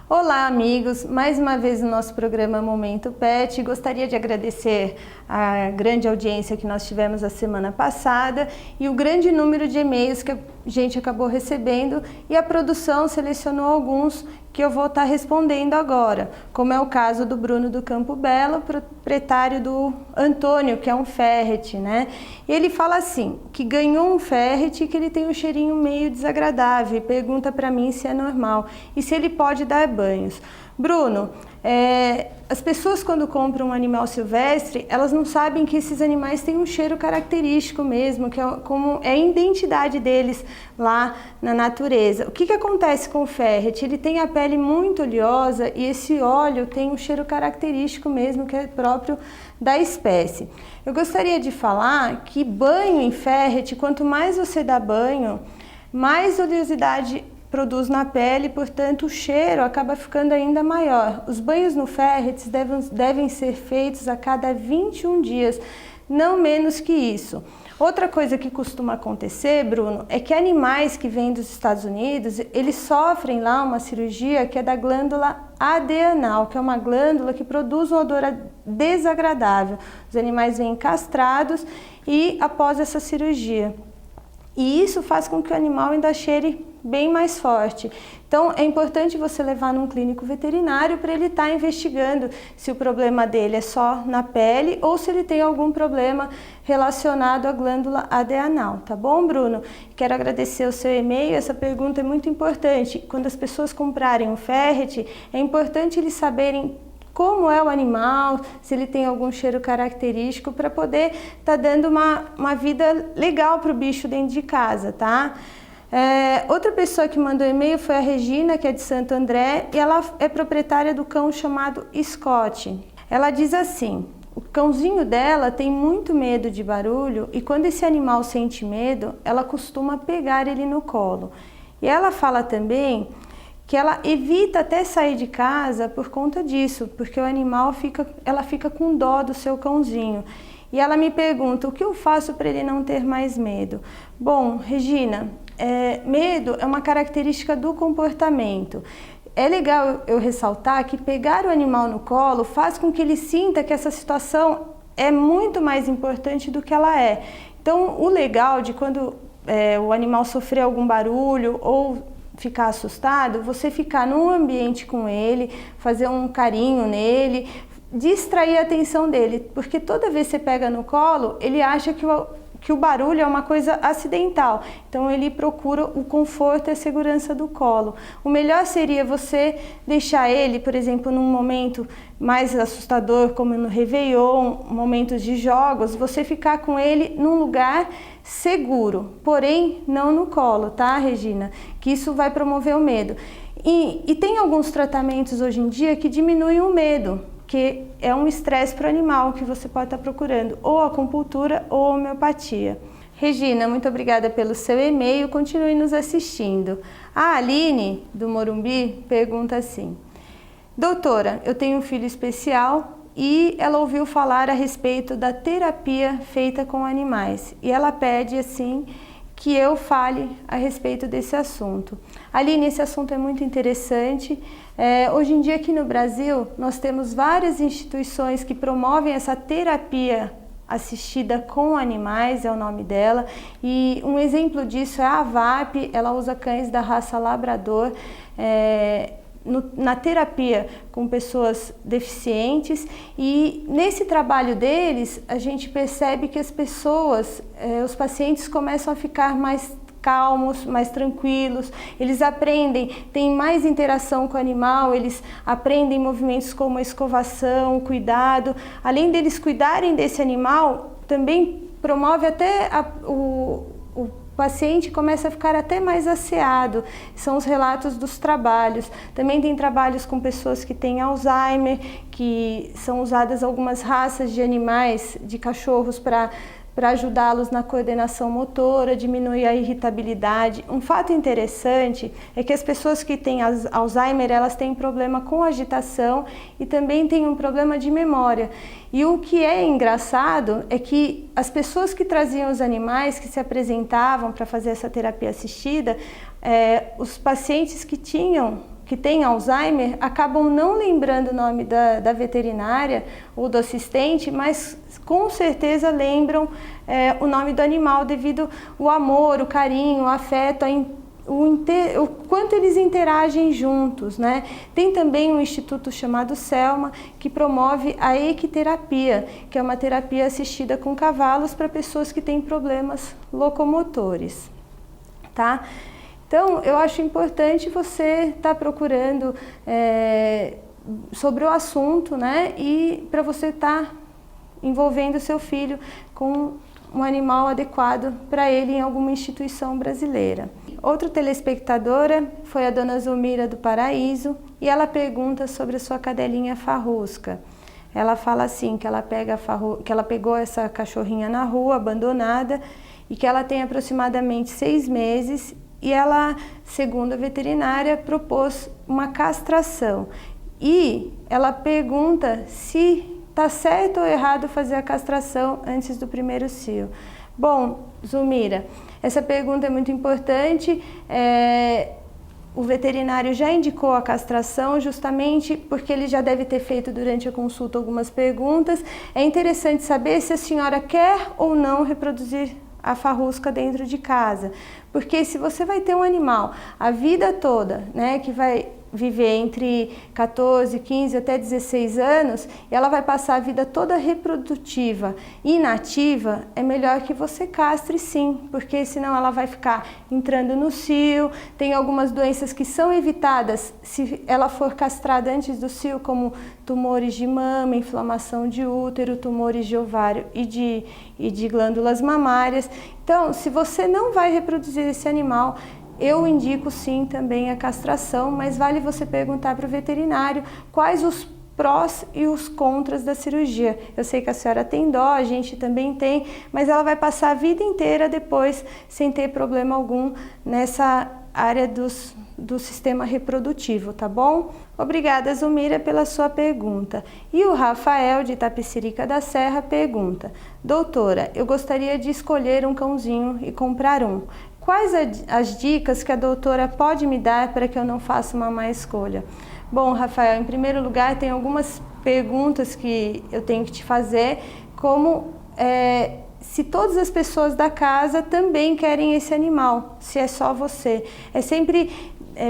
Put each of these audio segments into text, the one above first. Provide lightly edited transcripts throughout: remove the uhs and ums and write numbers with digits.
Olá, amigos! Mais uma vez no nosso programa Momento Pet. Gostaria de agradecer a grande audiência que nós tivemos a semana passada e o grande número de e-mails que a gente acabou recebendo, e a produção selecionou alguns que eu vou estar respondendo agora, como é o caso do Bruno do Campo Belo, proprietário do Antônio, que é um ferret, né? E ele fala assim, que ganhou um ferret e que ele tem um cheirinho meio desagradável, e pergunta para mim se é normal e se ele pode dar banhos. Bruno, as pessoas quando compram um animal silvestre, elas não sabem que esses animais têm um cheiro característico mesmo, que como é a identidade deles lá na natureza. O que acontece com o ferret? Ele tem a pele muito oleosa e esse óleo tem um cheiro característico mesmo, que é próprio da espécie. Eu gostaria de falar que banho em ferret, quanto mais você dá banho, mais oleosidade produz na pele, portanto o cheiro acaba ficando ainda maior. Os banhos no ferret devem ser feitos a cada 21 dias, não menos que isso. Outra coisa que costuma acontecer, Bruno, é que animais que vêm dos Estados Unidos, eles sofrem lá uma cirurgia que é da glândula adenal, que é uma glândula que produz um odor desagradável. Os animais vêm castrados e após essa cirurgia. E isso faz com que o animal ainda cheire bem mais forte. Então é importante você levar num clínico veterinário para ele estar investigando se o problema dele é só na pele ou se ele tem algum problema relacionado à glândula adenal, tá bom, Bruno? Quero agradecer o seu e-mail, essa pergunta é muito importante. Quando as pessoas comprarem um ferret, é importante eles saberem como é o animal, se ele tem algum cheiro característico, para poder estar dando uma vida legal para o bicho dentro de casa, tá? Outra pessoa que mandou e-mail foi a Regina, que é de Santo André, e ela é proprietária do cão chamado Scott. Ela diz assim, o cãozinho dela tem muito medo de barulho e quando esse animal sente medo, ela costuma pegar ele no colo. E ela fala também que ela evita até sair de casa por conta disso, porque o animal ela fica com dó do seu cãozinho. E ela me pergunta, o que eu faço para ele não ter mais medo? Bom, Regina, medo é uma característica do comportamento. É legal eu ressaltar que pegar o animal no colo faz com que ele sinta que essa situação é muito mais importante do que ela é. Então, o legal de quando o animal sofrer algum barulho ou ficar assustado, você ficar num ambiente com ele, fazer um carinho nele, distrair a atenção dele, porque toda vez que você pega no colo, ele acha que o barulho é uma coisa acidental, então ele procura o conforto e a segurança do colo. O melhor seria você deixar ele, por exemplo, num momento mais assustador, como no Réveillon, momentos de jogos, você ficar com ele num lugar seguro, porém não no colo, tá, Regina? Que isso vai promover o medo. E tem alguns tratamentos hoje em dia que diminuem o medo, que é um estresse para o animal que você pode estar procurando, ou acupuntura ou homeopatia. Regina, muito obrigada pelo seu e-mail, continue nos assistindo. A Aline, do Morumbi, pergunta assim, doutora, eu tenho um filho especial e ela ouviu falar a respeito da terapia feita com animais e ela pede assim que eu fale a respeito desse assunto. Aline, esse assunto é muito interessante. Hoje em dia aqui no Brasil nós temos várias instituições que promovem essa terapia assistida com animais, é o nome dela, e um exemplo disso é a AVAP, ela usa cães da raça Labrador, na terapia com pessoas deficientes, e nesse trabalho deles a gente percebe que as pessoas, os pacientes começam a ficar mais calmos, mais tranquilos, eles aprendem, têm mais interação com o animal, eles aprendem movimentos como a escovação, cuidado, além deles cuidarem desse animal, também promove até o paciente começa a ficar até mais asseado, são os relatos dos trabalhos. Também tem trabalhos com pessoas que têm Alzheimer, que são usadas algumas raças de animais, de cachorros para para ajudá-los na coordenação motora, diminuir a irritabilidade. Um fato interessante é que as pessoas que têm Alzheimer, elas têm problema com agitação e também têm um problema de memória. E o que é engraçado é que as pessoas que traziam os animais, que se apresentavam para fazer essa terapia assistida, os pacientes que têm Alzheimer acabam não lembrando o nome da veterinária ou do assistente, mas com certeza lembram o nome do animal devido ao amor, o carinho, o afeto, o quanto eles interagem juntos, né? Tem também um instituto chamado Selma, que promove a equiterapia, que é uma terapia assistida com cavalos para pessoas que têm problemas locomotores, tá? Então, eu acho importante você estar procurando sobre o assunto, né? E para você estar envolvendo seu filho com um animal adequado para ele em alguma instituição brasileira. Outra telespectadora foi a dona Zulmira do Paraíso e ela pergunta sobre a sua cadelinha Farrusca. Ela fala assim, que ela pegou essa cachorrinha na rua, abandonada, e que ela tem aproximadamente 6 meses e ela, segundo a veterinária, propôs uma castração. E ela pergunta se está certo ou errado fazer a castração antes do primeiro cio. Bom, Zulmira, essa pergunta é muito importante. O veterinário já indicou a castração justamente porque ele já deve ter feito durante a consulta algumas perguntas. É interessante saber se a senhora quer ou não reproduzir a farrusca dentro de casa, porque se você vai ter um animal a vida toda, né, que vai viver entre 14, 15 até 16 anos, e ela vai passar a vida toda reprodutiva e inativa, é melhor que você castre sim, porque senão ela vai ficar entrando no cio. Tem algumas doenças que são evitadas se ela for castrada antes do cio, como tumores de mama, inflamação de útero, tumores de ovário e de glândulas mamárias. Então, se você não vai reproduzir esse animal, eu indico sim também a castração, mas vale você perguntar para o veterinário quais os prós e os contras da cirurgia. Eu sei que a senhora tem dó, a gente também tem, mas ela vai passar a vida inteira depois sem ter problema algum nessa área do sistema reprodutivo, tá bom? Obrigada, Zulmira, pela sua pergunta. E o Rafael, de Itapecerica da Serra, pergunta: doutora, eu gostaria de escolher um cãozinho e comprar um. Quais as dicas que a doutora pode me dar para que eu não faça uma má escolha? Bom, Rafael, em primeiro lugar, tem algumas perguntas que eu tenho que te fazer, como se todas as pessoas da casa também querem esse animal, se é só você. É sempre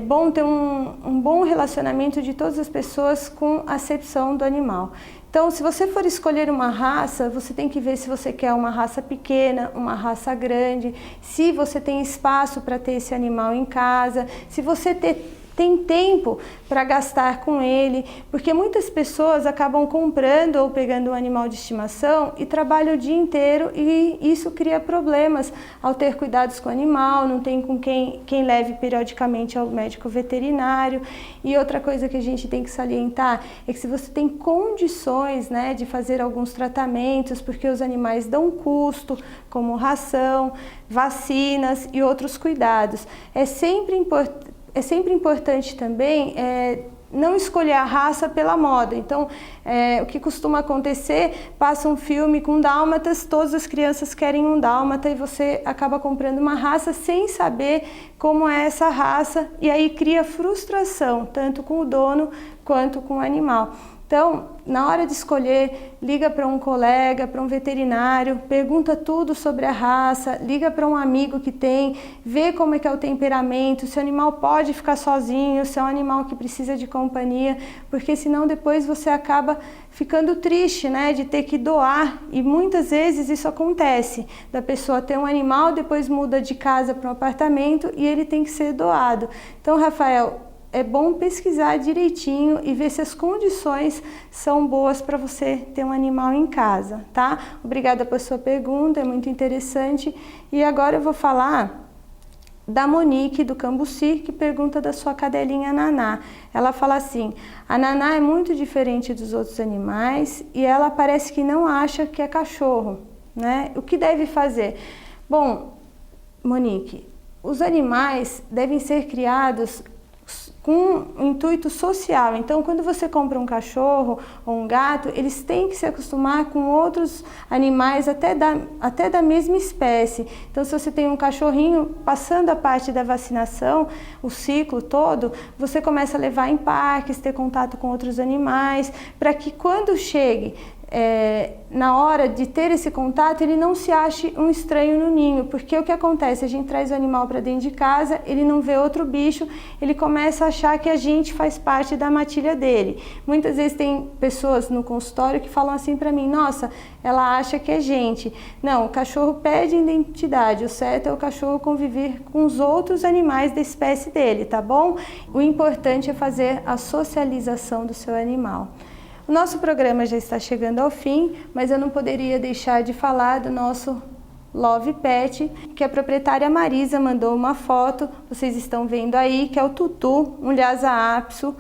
bom ter um bom relacionamento de todas as pessoas com a acepção do animal. Então, se você for escolher uma raça, você tem que ver se você quer uma raça pequena, uma raça grande, se você tem espaço para ter esse animal em casa, se você tem tempo para gastar com ele, porque muitas pessoas acabam comprando ou pegando um animal de estimação e trabalham o dia inteiro, e isso cria problemas ao ter cuidados com o animal, não tem com quem leve periodicamente ao médico veterinário. E outra coisa que a gente tem que salientar é que se você tem condições, né, de fazer alguns tratamentos, porque os animais dão custo, como ração, vacinas e outros cuidados. É sempre importante também não escolher a raça pela moda. Então, o que costuma acontecer, passa um filme com dálmatas, todas as crianças querem um dálmata e você acaba comprando uma raça sem saber como é essa raça, e aí cria frustração, tanto com o dono quanto com o animal. Então, na hora de escolher, liga para um colega, para um veterinário, pergunta tudo sobre a raça, liga para um amigo que tem, vê como é que é o temperamento, se o animal pode ficar sozinho, se é um animal que precisa de companhia, porque senão depois você acaba ficando triste, né, de ter que doar. E muitas vezes isso acontece, da pessoa ter um animal, depois muda de casa para um apartamento e ele tem que ser doado. Então, Rafael, é bom pesquisar direitinho e ver se as condições são boas para você ter um animal em casa, tá? Obrigada por sua pergunta, é muito interessante. E agora eu vou falar da Monique, do Cambuci, que pergunta da sua cadelinha Naná. Ela fala assim: a Naná é muito diferente dos outros animais e ela parece que não acha que é cachorro. né? O que deve fazer? Bom, Monique, os animais devem ser criados com um intuito social. Então, quando você compra um cachorro ou um gato, eles têm que se acostumar com outros animais até da mesma espécie. Então, se você tem um cachorrinho, passando a parte da vacinação, o ciclo todo, você começa a levar em parques, ter contato com outros animais, para que quando chegue na hora de ter esse contato, ele não se ache um estranho no ninho, porque o que acontece? A gente traz o animal para dentro de casa, ele não vê outro bicho, ele começa a achar que a gente faz parte da matilha dele. Muitas vezes tem pessoas no consultório que falam assim para mim: nossa, ela acha que é gente. Não, o cachorro pede identidade, o certo é o cachorro conviver com os outros animais da espécie dele, tá bom? O importante é fazer a socialização do seu animal. O nosso programa já está chegando ao fim, mas eu não poderia deixar de falar do nosso Love Pet, que a proprietária Marisa mandou uma foto, vocês estão vendo aí, que é o Tutu, um Lhasa Apso,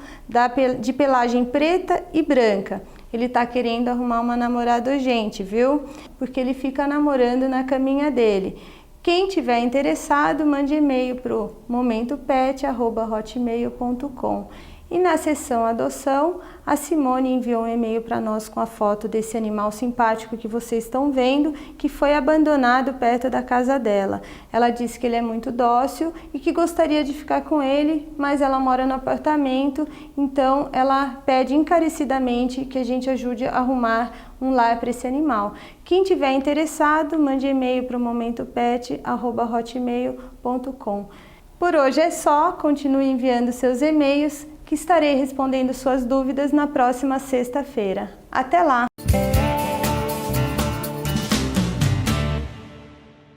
de pelagem preta e branca. Ele está querendo arrumar uma namorada urgente, viu? Porque ele fica namorando na caminha dele. Quem tiver interessado, mande e-mail para o momentopet@hotmail.com. E na seção adoção, a Simone enviou um e-mail para nós com a foto desse animal simpático que vocês estão vendo, que foi abandonado perto da casa dela. Ela disse que ele é muito dócil e que gostaria de ficar com ele, mas ela mora no apartamento, então ela pede encarecidamente que a gente ajude a arrumar um lar para esse animal. Quem tiver interessado, mande e-mail para o momentopet@hotmail.com. Por hoje é só, continue enviando seus e-mails, que estarei respondendo suas dúvidas na próxima sexta-feira. Até lá!